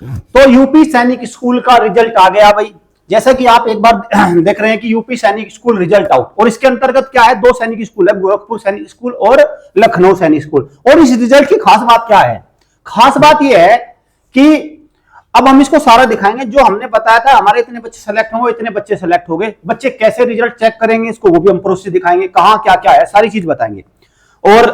तो यूपी सैनिक स्कूल का रिजल्ट आ गया भाई। जैसा कि आप एक बार देख रहे हैं कि यूपी सैनिक स्कूल रिजल्ट आउट, और इसके अंतर्गत क्या है, दो सैनिक स्कूल है, गोरखपुर सैनिक स्कूल और लखनऊ सैनिक स्कूल। और इस रिजल्ट की खास बात क्या है? खास बात यह है कि अब हम इसको सारा दिखाएंगे। जो हमने बताया था हमारे इतने बच्चे सेलेक्ट होंगे, इतने बच्चे सेलेक्ट हो गए, बच्चे कैसे रिजल्ट चेक करेंगे इसको वो भी हम प्रोसेस दिखाएंगे, कहां क्या क्या है, सारी चीज बताएंगे। और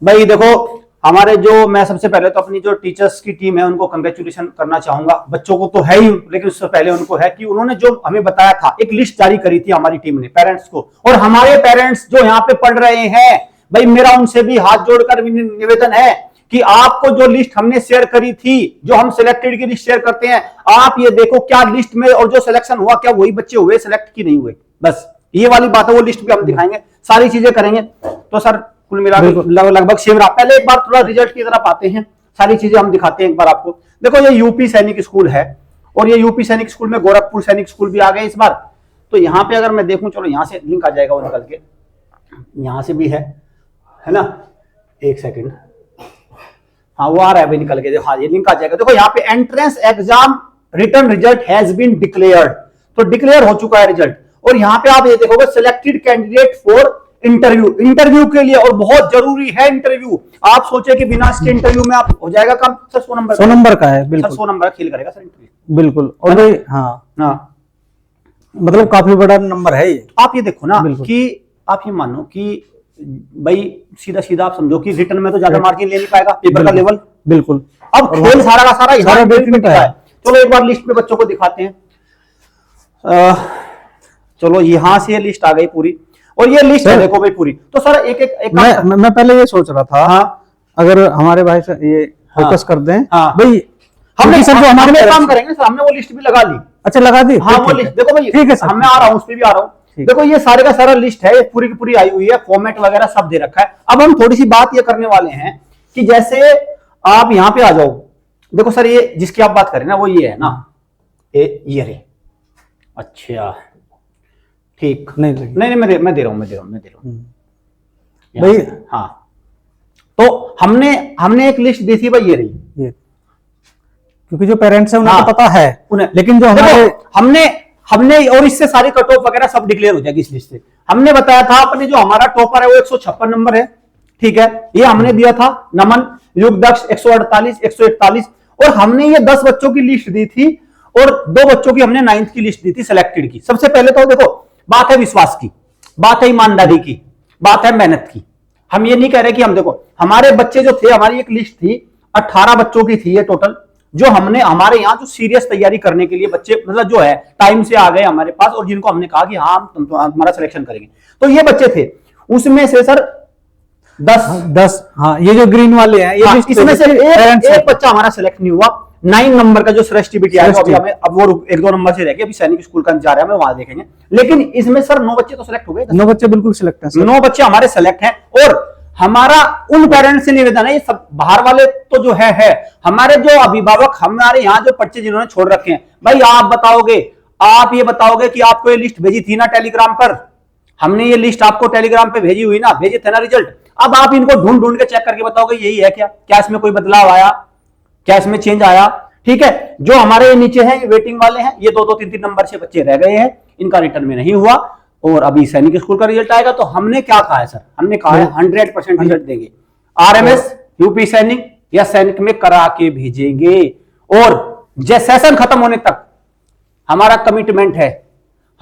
भाई देखो, हमारे जो, मैं सबसे पहले तो अपनी जो टीचर्स की टीम है उनको कंग्रेचुलेशन करना चाहूंगा। बच्चों को तो है ही, लेकिन उससे पहले उनको है कि उन्होंने जो हमें बताया था, एक लिस्ट जारी करी थी हमारी टीम ने पेरेंट्स को। और हमारे पेरेंट्स जो यहाँ पे पढ़ रहे हैं भाई, मेरा उनसे भी हाथ जोड़कर निवेदन है कि आपको जो लिस्ट हमने शेयर करी थी, जो हम सिलेक्टेड की लिस्ट शेयर करते हैं, आप ये देखो क्या लिस्ट में और जो सिलेक्शन हुआ क्या वही बच्चे हुए सिलेक्ट की नहीं हुए, बस ये वाली बात है। वो लिस्ट भी हम दिखाएंगे, सारी चीजें करेंगे। तो सर कुल मिलाकर लगभग शिवराज, पहले एक बार थोड़ा रिजल्ट की तरफ आते हैं, सारी चीजें हम दिखाते हैं एक बार आपको। देखो ये यूपी सैनिक स्कूल है, और ये यूपी सैनिक स्कूल में गोरखपुर सैनिक स्कूल भी आ गए इस बार। तो यहाँ पे अगर मैं देखूं, चलो यहाँ से लिंक आ जाएगा वो निकल के, यहाँ से भी है ना, एक सेकेंड, हाँ वो आ रहा है भाई निकल के, हाँ ये लिंक आ जाएगा। देखो यहाँ पे entrance exam return result has been declared, तो डिक्लेयर हो चुका है रिजल्ट। और यहाँ पे आप ये देखोगे selected candidate for interview, interview के लिए, और बहुत जरूरी है इंटरव्यू। आप सोचे कि बिना इसके इंटरव्यू में आप हो जाएगा काम, सर 100 नंबर का है, बिल्कुल 100 नंबर खेल करेगा सर इंटरव्यू, बिल्कुल। और हाँ मतलब काफी बड़ा नंबर है ये। आप ये देखो ना कि आप ये मानो कि भाई सीधा सीधा आप समझो कि रिटर्न में तो ज्यादा मार्जिन ले नहीं पाएगा पेपर का लेवल, बिल्कुल। अब खेल सारा का सारा है। चलो एक बार लिस्ट में बच्चों को दिखाते हैं। चलो यहां से ये लिस्ट आ गई पूरी, और ये लिस्ट है देखो भाई पूरी। तो सर एक मैं पहले ये सोच रहा था, हाँ, अगर हमारे भाई से ये फोकस कर दें, हाँ भाई हमने सर जो हमारे में काम करेंगे सर, हमने वो लिस्ट भी लगा ली। अच्छा लगा दी, हाँ वो लिस्ट देखो भाई, ठीक है सर, मैं आ रहा हूँ, उस पर भी आ रहा हूँ। देखो ये सारे का सारा लिस्ट है, पूरी की पूरी आई हुई है, फॉर्मेट वगैरह सब दे रखा है। अब हम थोड़ी सी बात ये करने वाले हैं कि जैसे आप यहाँ पे आ जाओ, देखो सर ये जिसकी आप बात करें ना वो ये है ना, ये रे, अच्छा ठीक, नहीं मैं दे रहा हूँ भाई, हाँ। तो हमने एक लिस्ट दी थी भाई, ये रही, ये क्योंकि जो पेरेंट्स है उन्हें तो पता है उन्हें, लेकिन जो हमने और इससे सारी कट ऑफ वगैरह सब डिक्लेयर हो जाएगी इस लिस्ट से। हमने बताया था अपने जो हमारा टॉपर है वो 156 नंबर है, ठीक है, ये हमने दिया था। नमन युग दक्ष 148 141, और हमने ये 10 बच्चों की लिस्ट दी थी, और 2 बच्चों की हमने 9th की लिस्ट दी थी सिलेक्टेड की। सबसे पहले तो देखो बात है विश्वास की, बात है ईमानदारी की, बात है मेहनत की। हम ये नहीं कह रहे कि हम, देखो हमारे बच्चे जो थे, हमारी एक लिस्ट थी 18 बच्चों की थी ये टोटल, जो हमने हमारे यहाँ जो सीरियस तैयारी करने के लिए बच्चे मतलब जो है टाइम से आ गए हमारे पास, और जिनको हमने कहा कि हाँ तुम तो हमारा सिलेक्शन करेंगे, तो ये बच्चे थे। उसमें से सर 10, हाँ ये जो ग्रीन वाले हैं, ये इसमें से एक बच्चा हमारा सिलेक्ट नहीं हुआ। 9 नंबर का जो श्रेष्ठ बिटिया है, अभी हमें अब वो 1-2 नंबर से रह गए, अभी सैनिक स्कूल का इंतजार है, हमें वहां देखेंगे। लेकिन इसमें सर 9 बच्चे तो सिलेक्ट हो गए, 9 बच्चे बिल्कुल सिलेक्ट हैं, 9 बच्चे हमारे सिलेक्ट हैं। और हमारा उन पेरेंट्स से निवेदन है, ये सब बाहर वाले तो जो है हमारे जो अभिभावक हमारे यहाँ जो बच्चे जिन्होंने छोड़ रखे हैं, भाई आप ये बताओगे कि आपको ये लिस्ट भेजी थी ना टेलीग्राम पर, हमने ये लिस्ट आपको टेलीग्राम पे भेजी हुई ना, भेजे थे ना रिजल्ट। अब आप इनको ढूंढ ढूंढ के चेक करके बताओगे यही है क्या इसमें कोई बदलाव आया, क्या इसमें चेंज आया, ठीक है। जो हमारे नीचे हैं वेटिंग वाले हैं, ये 2-2 3-3 नंबर से बच्चे रह गए हैं, इनका रिटर्न में नहीं हुआ, और अभी सैनिक स्कूल का रिजल्ट आएगा। तो हमने क्या कहा है सर, हमने कहा है 100% रिजल्ट देंगे, आरएमएस यूपी सैनिक या सैनिक में करा के भेजेंगे, और सेशन खत्म होने तक हमारा कमिटमेंट है,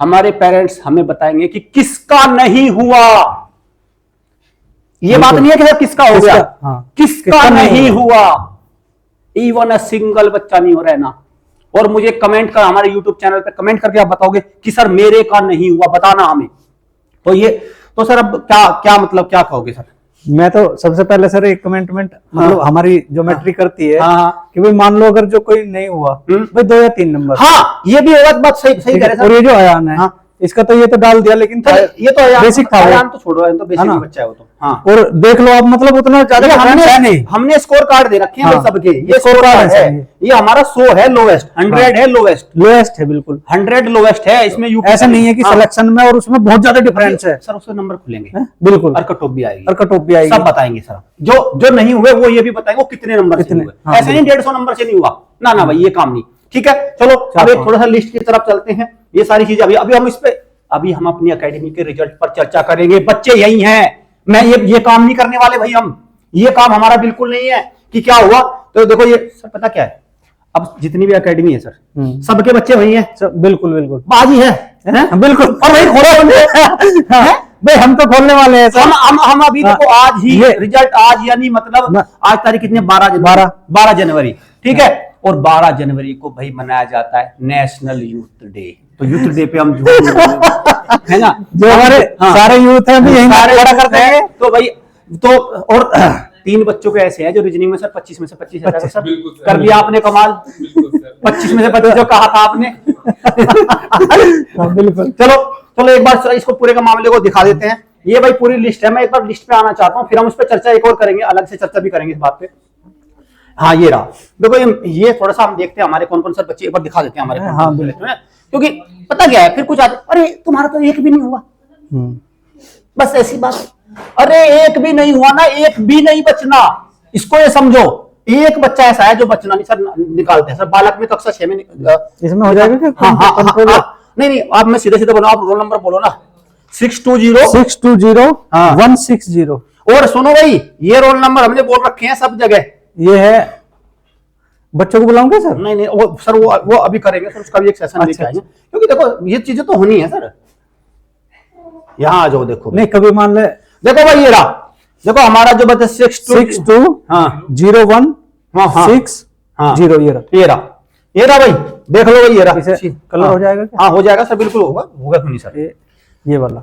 हमारे पेरेंट्स हमें बताएंगे कि किसका नहीं हुआ। ये बात नहीं है कि किसका हो गया, किसका नहीं हुआ, इवन अ सिंगल बच्चा नहीं हो रहा है ना। और मुझे कमेंट कर, हमारे YouTube चैनल पे कमेंट करके आप बताओगे कि सर मेरे का नहीं हुआ, बताना हमें। तो ये तो सर अब क्या मतलब क्या कहोगे सर? मैं तो सबसे पहले सर एक कमेंटमेंट मतलब हमारी ज्योमेट्री करती है कि भाई मान लो अगर जो कोई नहीं हुआ भाई 2 या 3 नंबर, हाँ ये भी बात सही कह रहे हैं। और ये जो अयान है, इसका तो ये तो डाल दिया, लेकिन ये तो बेसिक था, आयान तो छोड़ो, तो बेसिक बच्चा है वो तो। हाँ, और देख लो आप, मतलब उतना ज्यादा हमने स्कोर कार्ड दे रखे हैं भाई सबके, ये स्कोर कार्ड है, ये हमारा 100 है लोवेस्ट, 100 है लोवेस्ट है, बिल्कुल 100 लोवेस्ट है। इसमें ऐसा नहीं है कि सिलेक्शन में और उसमें बहुत ज्यादा डिफरेंस है सर। उसके नंबर खुलेंगे बिल्कुल, और कटऑफ भी आएगी, सब बताएंगे सर। जो नहीं हुए वो ये भी बताएंगे वो कितने नंबर से हुए। ऐसे नहीं 150 नंबर से नहीं हुआ, ना भाई, ये काम नहीं। ठीक है, चलो अब एक थोड़ा सा लिस्ट की तरफ चलते हैं। ये सारी चीजें अभी हम इस पे, अभी हम अपनी एकेडमी के रिजल्ट पर चर्चा करेंगे। बच्चे यही हैं, मैं ये काम नहीं करने वाले भाई, हम ये काम हमारा बिल्कुल नहीं है कि क्या हुआ। तो देखो ये सर, पता क्या है, अब जितनी भी एकेडमी है सर, सबके बच्चे वही हैं। बिल्कुल बिल्कुल बाजी है बिल्कुल। और भाई खोलो भाई, हम तो खोलने वाले हैं सर। हम अभी देखो आज ही रिजल्ट, आज यानी मतलब आज तारीख कितने, 12 जनवरी, ठीक है। और 12 जनवरी को भाई मनाया जाता है नेशनल यूथ डे। तो यूथ डे पे हम है ना, जो हमारे सारे यूथ हैं भी यही खड़ा करते हैं। तो भाई तो, और 3 बच्चों के ऐसे हैं जो रीजनिंग में सर 25 में से 25 सर कर लिया आपने, कमाल। 25 में से 25 जो कहा था आपने। बिल्कुल। चलो एक बार इसको पूरे का मामले को दिखा देते हैं। ये भाई पूरी लिस्ट है, मैं एक बार लिस्ट पे आना चाहता हूँ, फिर हम उस पर चर्चा एक और करेंगे, अलग से चर्चा भी करेंगे इस बात पे। हाँ, ये रहा देखो, ये थोड़ा सा हम देखते हैं हमारे कौन कौन से बच्चे, एक बार दिखा देते हैं हमारे। हाँ, क्योंकि पता क्या है, फिर कुछ आते, अरे तुम्हारा तो एक भी नहीं हुआ, बस ऐसी बात। अरे एक भी नहीं हुआ ना, एक भी नहीं बचना, इसको ये समझो। एक बच्चा ऐसा है जो बचना नहीं सर, निकालते हैं सर। बालक में कक्षा 6 में इसमें हो जाएगा क्या? हाँ, नहीं आप मैं सीधे बोलो, आप रोल नंबर बोलो ना, 620-160। और सुनो भाई, ये रोल नंबर हमने बोल रखे हैं सब जगह। ये है, बच्चों को बुलाऊंगे सर? नहीं वो सर, वो अभी करेंगे सर, उसका भी एक सेशन लेके आएंगे, क्योंकि देखो ये चीजें तो होनी है सर। यहाँ आ जाओ, देखो नहीं कभी मान ले, देखो भाई ये रहा, देखो हमारा जो बच्चा 620160, ये रहा भाई, देख लो भाई, ये रहा। कलर हो जाएगा क्या? हाँ हो जाएगा सर, बिल्कुल होगा क्यों नहीं सर। ये वाला,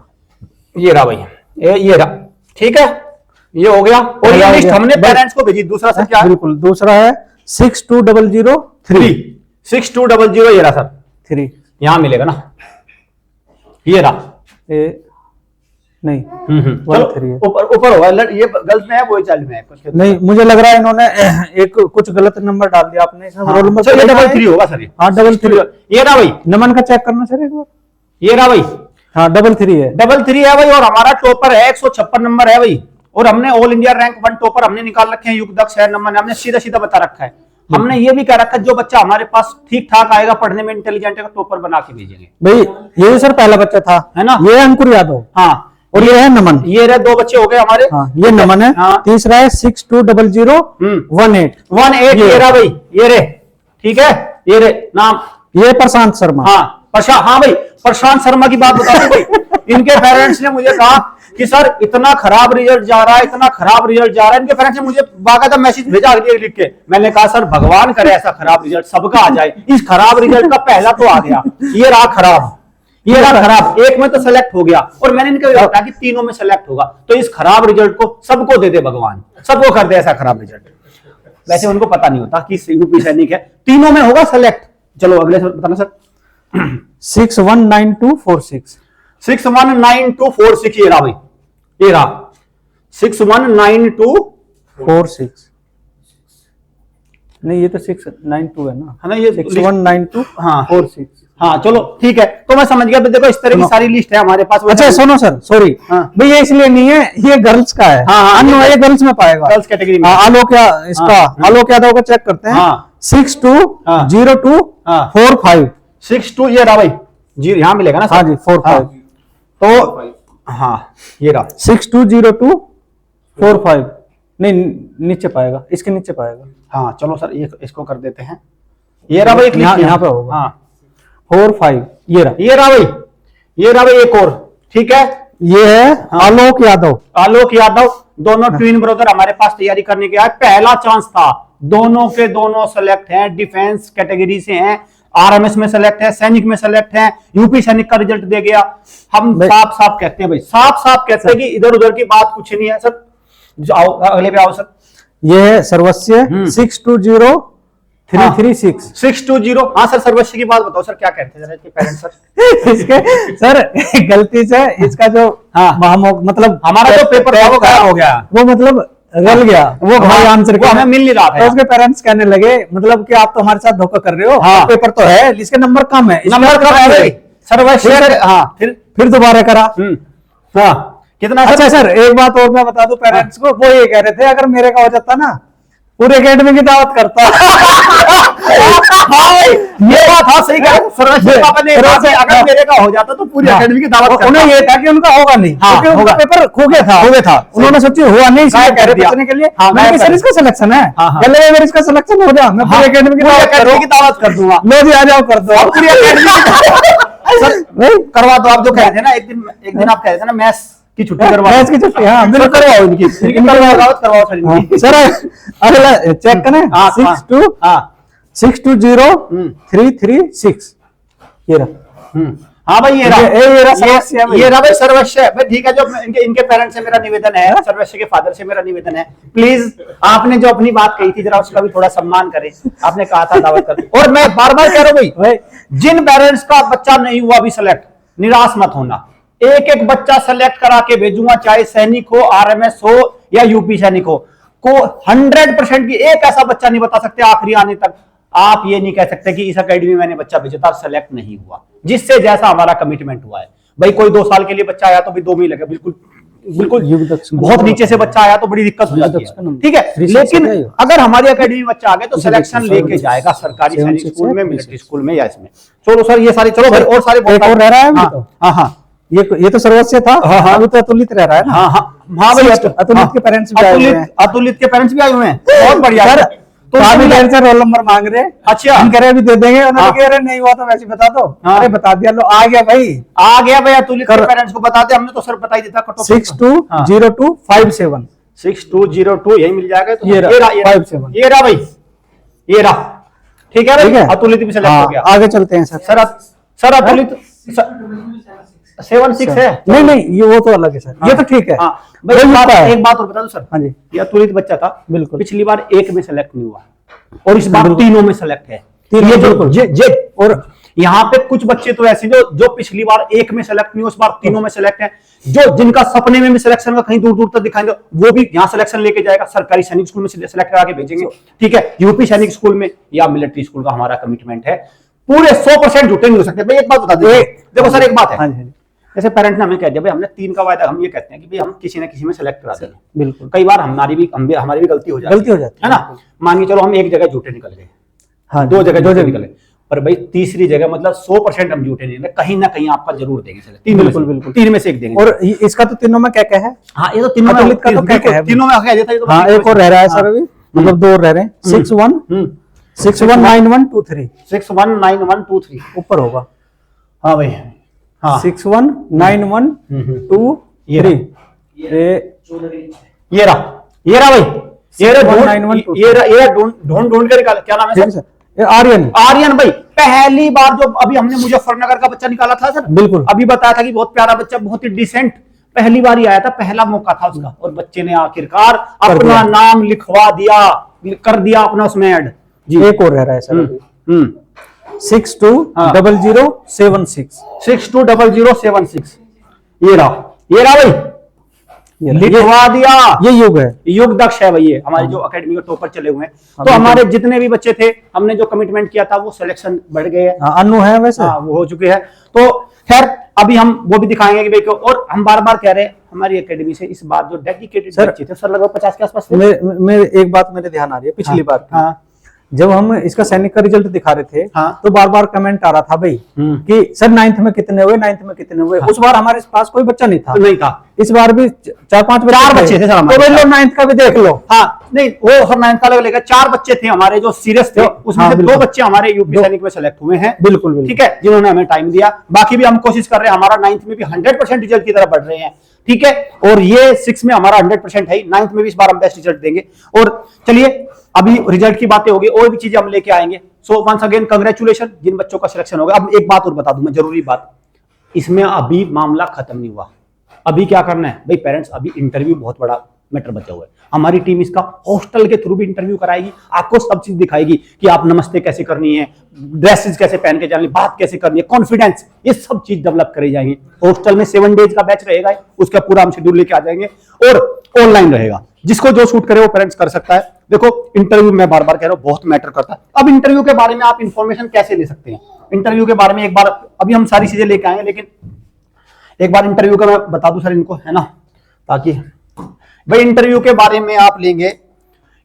ये रहा भाई, ये रहा, ठीक है, ये हो गया। और ये लिस्ट हमने पेरेंट्स को भेजी। दूसरा सर क्या है? बिल्कुल, दूसरा है 62003। 6200, ये रहा सर, 3 यहाँ मिलेगा ना, ये रहा। नहीं, ऊपर होगा, ये गलत में है, वो चाइल्ड में है। नहीं, मुझे लग रहा है इन्होंने एक कुछ गलत नंबर डाल दिया आपने। रोल नंबर 3 होगा सर। हाँ, 3 ये रहा भाई, नमन का चेक करना सर एक बार। ये रहा भाई, हाँ 3 है, 3 है भाई। और हमारा टॉपर है 156 नंबर है भाई। और हमने ऑल इंडिया रैंक 1 टॉपर हमने निकाल रखे हैं, युग दक्ष है नंबर, हमने सीधा बता रखा है। हमने ये भी कह रखा है जो बच्चा हमारे पास ठीक ठाक आएगा, पढ़ने में इंटेलिजेंट है, टॉपर बना के भेजेंगे भाई। ये सर पहला बच्चा था, है ना, ये अंकुर यादव। हाँ, और ये है नमन। ये रहे 2 बच्चे हो गए हमारे। हाँ, ये नमन है। हाँ। तीसरा है 620018। ये रहा भाई, ये रे, ठीक है, ये रे नाम, ये प्रशांत शर्मा। हाँ हाँ भाई, प्रशांत शर्मा की बात बता दो भाई। इनके पेरेंट्स ने मुझे कहा कि सर इतना खराब रिजल्ट जा रहा है, इतना खराब रिजल्ट जा रहा है। इनके पेरेंट्स ने मुझे बाकायदा मैसेज भेजा लिख के। मैंने कहा सर भगवान करे ऐसा खराब रिजल्ट सबका आ जाए। इस खराब रिजल्ट का पहला तो आ गया, ये रहा खराब, ये रहा खराब। एक में तो सेलेक्ट हो गया, और मैंने इनको कहा कि तीनों में सेलेक्ट होगा। तो इस खराब रिजल्ट को सबको दे दे भगवान, सबको कर दे ऐसा खराब रिजल्ट। वैसे उनको पता नहीं होता कि यूपी सैनिक है, तीनों में होगा सेलेक्ट। चलो अगले सर बताना सर। 619246। 619246, ये रहा भाई, ये रहा 619246। नहीं, ये तो 692 है ना, है ना, ये 619246। हाँ चलो ठीक है, तो मैं समझ गया। देखो इस तरह की सारी लिस्ट है हमारे पास। अच्छा सुनो सर, सॉरी भाई, ये इसलिए नहीं है, ये गर्ल्स का है। हाँ, ये गर्ल्स में पाएगा, गर्ल्स कैटेगरी में। आलोक यादव का चेक करते हैं। 620245। 62, ये रहा भाई जी, यहाँ मिलेगा ना। हाँ जी, 45। तो हाँ, ये रहा 620245। नहीं, नीचे पाएगा, इसके नीचे पाएगा। हाँ चलो सर, ये इसको कर देते हैं। ये रहा भाई, यहाँ पे होगा। हाँ 45, ये रहा भाई, ये रहा भाई एक और, ठीक है। ये है आलोक यादव। दोनों ट्विन ब्रदर हमारे पास तैयारी करने के आए। पहला चांस था, दोनों के दोनों सेलेक्ट हैं, डिफेंस कैटेगरी से हैं, आरएमएस में सेलेक्ट है, सैनिक में सेलेक्ट है, यूपी सैनिक का रिजल्ट दे गया। हम साफ कहते हैं भाई, साफ कहते हैं कि इधर उधर की बात कुछ नहीं है सर। आओ अगले पे आओ सर। ये है सर्वस्व 6203 336 620। हाँ सर, सर्वश्री की बात बताओ सर, क्या कहते हैं इसके पेरेंट्स सर? इसके सर गलती से इसका जो मतलब हमारा जो पेपर था वो खराब हो गया, वो मतलब रल गया, वो हमारे आंसर वो हमें मिल नहीं रहा था। तो उसके पेरेंट्स कहने लगे मतलब कि आप तो हमारे साथ धोखा कर रहे हो, हाँ। पेपर तो है, इसके नंबर कम है, नंबर कम है भाई, सर्वश्री। हाँ, फिर दोबारा करा। हाँ, कितना? अच्छा सर, एक बात और मैं बता दूं पेरेंट्स को, वो ये कह रहे थे अगर मेरे का हो जाता ना पूरे एकेडमी की दावत करता। ये बात हाँ सही कहा सर्वश्री पापा ने, अगर मेरे का हो जाता तो पूरी एकेडमी की दावत करता। उन्हें ये था कि उनका होगा नहीं, क्योंकि उनका पेपर खो गया था, उन्होंने सोची हुआ नहीं, इसलिए कह रहे बचने के लिए। मैंने सर इसका सिलेक्शन है, अगर इसका सिलेक्शन हो जाए मैं पूरी एकेडमी की दावत कर दूंगा। लो जी आ जाओ, कर दो पूरी एकेडमी करवा दो। आप जो कह रहे थे ना, एक दिन आप कह रहे थे ना मैथ्स की छुट्टी करवा, मैथ्स की छुट्टी, हाँ बिल्कुल करवाओ इनकी, करवाओ सर। अगला चेक करें, 620-336 ये रहा। हाँ भाई, ये रहा भाई सर्वश्री भाई, ठीक है। जो इनके पेरेंट्स से मेरा निवेदन है, सर्वश्री के फादर से मेरा निवेदन है, प्लीज आपने जो अपनी बात कही थी जरा उसका भी थोड़ा सम्मान करें। आपने कहा था दावत कर, और मैं बार बार कह रहा हूँ भाई, जिन पेरेंट्स का बच्चा नहीं हुआ अभी सेलेक्ट, निराश मत होना। एक एक बच्चा सेलेक्ट करा के भेजूंगा, चाहे सैनिक हो, आरएमएस हो या यूपी सैनिक हो, को 100% की एक ऐसा बच्चा नहीं बता सकते आखिरी आने तक आप ये नहीं कह सकते कि इस एकेडमी में मैंने बच्चा भेजा था सेलेक्ट नहीं हुआ, जिससे जैसा हमारा कमिटमेंट हुआ है। भाई कोई 2 साल के लिए बच्चा आया तो भी 2 में ही लगे, बिल्कुल बहुत नीचे से बच्चा आया तो बड़ी दिक्कत हो जाती है, ठीक है। लेकिन अगर हमारी एकेडमी में बच्चा आ गया तो सिलेक्शन लेके जाएगा सरकारी सैनिक स्कूल में, मिलिट्री स्कूल में या इसमें। चलो सर, ये सारे चलो और सारे रह रहा है। हाँ हाँ, ये तो सर्वस्व था। हाँ, अभी तो अतुलित रह रहा है ना। हाँ भाई, अतुलित के पेरेंट्स भी आए हुए हैं। अतुलित के पेरेंट्स भी आए हुए हैं, बहुत बढ़िया सर। तो काफी देर से रोल नंबर मांग रहे। अच्छा, हम कह रहे अभी दे देंगे, उन्होंने कह रहे नहीं हुआ तो वैसे बता दो। अरे बता दिया, लो आ गया भाई, आ गया भाई। अतुलित के पेरेंट्स को बता दे, हमने तो सर बता ही देता। 620257 6202 यही मिल जाएगा। तो ये रहा 57, ये रहा भाई, ये रहा, ठीक है भाई। अतुलित भी सेलेक्ट हो गया। आगे चलते हैं सर। सर अतुलित 76 है। नहीं, ये वो तो अलग है सर, ये तो ठीक है। एक बात और बता दो सर। हाँ जी, ये अतुलित बच्चा था, बिल्कुल पिछली बार 1 में सेलेक्ट नहीं हुआ और इस बार 3 में सेलेक्ट है। और यहाँ पे कुछ बच्चे तो ऐसे जो पिछली बार 1 में सेलेक्ट नहीं हुए, उस बार 3 में सेलेक्ट है। जो जिनका सपने में भी सिलेक्शन का कहीं दूर दूर तक दिखाएंगे, वो भी यहाँ सिलेक्शन लेके जाएगा, सरकारी सैनिक स्कूल में सिलेक्ट करा के भेजेंगे, ठीक है। यूपी सैनिक स्कूल में या मिलिट्री स्कूल का हमारा कमिटमेंट है। पूरे 100% झूठे नहीं हो सकते भाई। एक बात बता दीजिए, देखो सर, एक बात है, जैसे पेरेंट्स ने हमें कह दिया भाई हमने 3 का वायदा, हम ये कहते हैं कि भाई हम किसी न किसी में सेलेक्ट करा देंगे। बिल्कुल, कई बार हमारी भी गलती हो जाती है ना। मान के चलो हम एक जगह झूठे निकल गए, हाँ 2 जगह झूठे निकले, पर भाई तीसरी जगह मतलब 100% हम झूठे नहीं, कहीं ना कहीं आपका जरूर देंगे सेलेक्ट। 3 में से एक देंगे। और इसका तो तीनों में क्या है? हाँ, ये तो तीनों में कह देता है। हाँ, एक और रह रहा है सर अभी, मतलब 2 रह रहे हैं। 619123 619123 ऊपर होगा। हाँ भाई, हाँ 619123 ये रहा भाई, ये ढूंढ के निकाला। क्या नाम है सर? आर्यन भाई। पहली बार जो अभी हमने मुजफ्फरनगर का बच्चा निकाला था सर, बिल्कुल अभी बताया था कि बहुत प्यारा बच्चा, बहुत ही डिसेंट, पहली बार ही आया था, पहला मौका था उसका, और बच्चे ने आखिरकार अपना नाम लिखवा दिया, कर दिया अपना उसमें ऐड जी। एक और रह रहा है सर, 620076 ये रहा भाई, लिखवा दिया। ये युग है, युग दक्ष है भाई, ये हमारे जो एकेडमी के टॉपर चले हुए हैं। तो हमारे जितने भी बच्चे थे, हमने जो कमिटमेंट किया था वो सिलेक्शन बढ़ गए हैं। अनु है वैसे, वो हो चुके हैं। तो खैर अभी हम वो भी दिखाएंगे कि भाई, और हम बार बार कह रहे हैं हमारी एकेडमी से इस बार जो डेडिकेटेड बच्चे थे सर, लगभग 50 के आसपास थे। मेरे एक बात मेरे ध्यान आ रही है, पिछली बार जब हम इसका सैनिक का रिजल्ट दिखा रहे थे, तो बार बार कमेंट आ रहा था भाई कि सर 9th में कितने हुए, 9th में कितने हुए। उस बार हमारे पास कोई बच्चा नहीं था, इस बार भी 4-5 बच्चे थे, तो भाई लो 9th का भी देख लो। हाँ, नहीं वो हर 9th का लेकर 4 बच्चे थे हमारे जो सीरियस थे, उसमें से 2 बच्चे हमारे यूपी सैनिक में सेलेक्ट हुए हैं। बिल्कुल, ठीक है, जिन्होंने हमें टाइम दिया। बाकी भी हम कोशिश कर रहे हैं, हमारा 9th में भी 100% रिजल्ट की तरफ बढ़ रहे हैं, ठीक है। और ये 6 में हमारा 100% है, 9th में भी इस बार हम बेस्ट रिजल्ट देंगे। और चलिए, अभी रिजल्ट की बातें होगी, और भी चीजें हम लेके आएंगे। सो वंस अगेन कांग्रेचुलेशन जिन बच्चों का सिलेक्शन होगा। अब एक बात और बता दूं मैं, जरूरी बात, इसमें अभी मामला खत्म नहीं हुआ। अभी क्या करना है भाई पेरेंट्स, अभी इंटरव्यू बहुत बड़ा मैटर बचा हुआ है। हमारी टीम इसका हॉस्टल के थ्रू भी इंटरव्यू कराएगी, आपको सब चीज दिखाएगी कि आप नमस्ते कैसे करनी है, ड्रेसेस कैसे पहन के जानी, बात कैसे करनी है, कॉन्फिडेंस, ये सब चीज डेवलप करी जाएंगी। हॉस्टल में 7 डेज का बैच रहेगा, उसका पूरा हम शेड्यूल लेके आ जाएंगे और ऑनलाइन रहेगा। जिसको जो सूट करे वो पेरेंट्स कर सकता है। देखो इंटरव्यू मैं बार बार कह रहा हूं बहुत मैटर करता है। अब इंटरव्यू के बारे में आप इंफॉर्मेशन कैसे ले सकते हैं? इंटरव्यू के बारे में एक बार, अभी हम सारी चीजें लेके आए, लेकिन एक बार इंटरव्यू का मैं बता दूं सर इनको, है ना, ताकि भाई इंटरव्यू के बारे में आप लेंगे,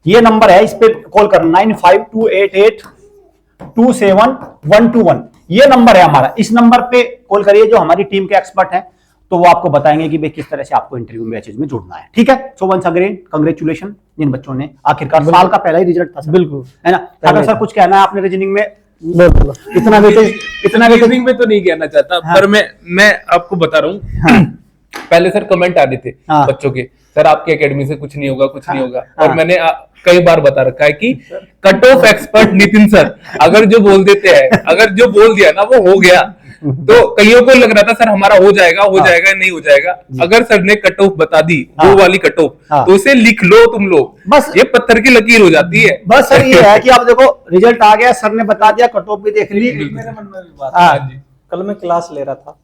ये नंबर है, इस पे कॉल करना 9528827121, ये नंबर है हमारा। इस नंबर पे कॉल करिए, जो हमारी टीम के एक्सपर्ट हैं, तो वो आपको बताएंगे कि भाई किस तरह से आपको इंटरव्यू बैचेज में जुड़ना है। ठीक है, सो वंस अगेन कांग्रेचुलेशन जिन बच्चों ने आखिरकार साल का पहला ही रिजल्ट था। बिल्कुल, है ना। अगर सर कुछ कहना है आपने रीजनिंग में, इतना रीजनिंग में तो नहीं कहना चाहता, हाँ। पर मैं आपको बता रहा हूँ। हाँ। पहले सर कमेंट आ रहे थे बच्चों के, सर आपकी एकेडमी से कुछ नहीं होगा, कुछ नहीं होगा। और मैंने कई बार बता रखा है कि cut off expert Nitin sir अगर जो बोल देते हैं, अगर जो बोल दिया ना वो हो गया। तो कईयों को लग रहा था सर हमारा हो जाएगा नहीं हो जाएगा। अगर सर ने कट ऑफ बता दी, वो वाली कट ऑफ, तो उसे लिख लो तुम लोग, बस ये पत्थर की लकीर हो जाती है। बस सर ये है कि आप देखो रिजल्ट आ गया, सर ने बता दिया, कट ऑफ भी देख ली। मेरे मन में भी बात है, कल मैं क्लास ले रहा था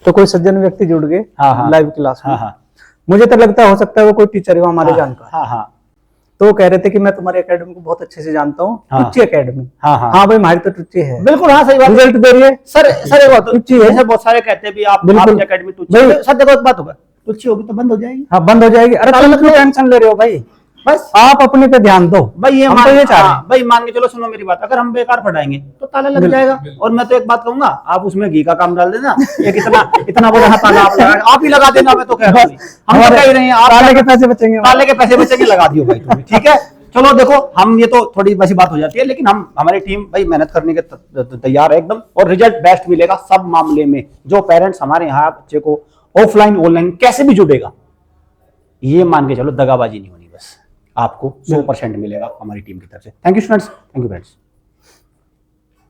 तो कोई सज्जन व्यक्ति जुड़ गए लाइव क्लास में। मुझे तो लगता है हो सकता है वो कोई टीचर है हमारे जानकार। तो वो कह रहे थे कि मैं तुम्हारी एकेडमी को बहुत अच्छे से जानता हूँ, टुच्ची एकेडमी। हाँ भाई हमारी तो टुच्ची है। बिल्कुल, हाँ सही बात, रिजल्ट दे रही है सर। एक बात टुच्ची है, बहुत सारे कहते हैं भी आप एकेडमी टुच्ची। सर देखो एक बात होगा, टुच्ची होगी तो बंद हो जाएगी। हाँ बंद हो जाएगी। अरे क्यों टेंशन ले रहे हो भाई, बस आप अपने पे ध्यान दो भाई। ये हम तो ये चाह रहे हैं भाई, मान के चलो, सुनो मेरी बात, अगर हम बेकार पढ़ाएंगे तो ताला लग जाएगा। और मैं तो एक बात कहूंगा, आप उसमें घी का काम डाल देना, एक इतना बड़ा ताला आप ही लगा देना। मैं तो कह रहा हूँ, हम तो कह रहे हैं ताले के पैसे बचेंगे, ताले के पैसे बचेंगे, लगा दियो भाई तुम्हें। ठीक है, चलो देखो, हम ये तो थोड़ी वैसी बात हो जाती है, लेकिन हम हमारी टीम भाई मेहनत करने के तैयार है एकदम, और रिजल्ट बेस्ट मिलेगा सब मामले में। जो पेरेंट्स हमारे यहाँ बच्चे को ऑफलाइन ऑनलाइन कैसे भी जुड़ेगा, ये मान के चलो दगाबाजी नहीं होनी, बस आपको 100% मिलेगा हमारी टीम की तरफ से। Thank you students, thank you parents.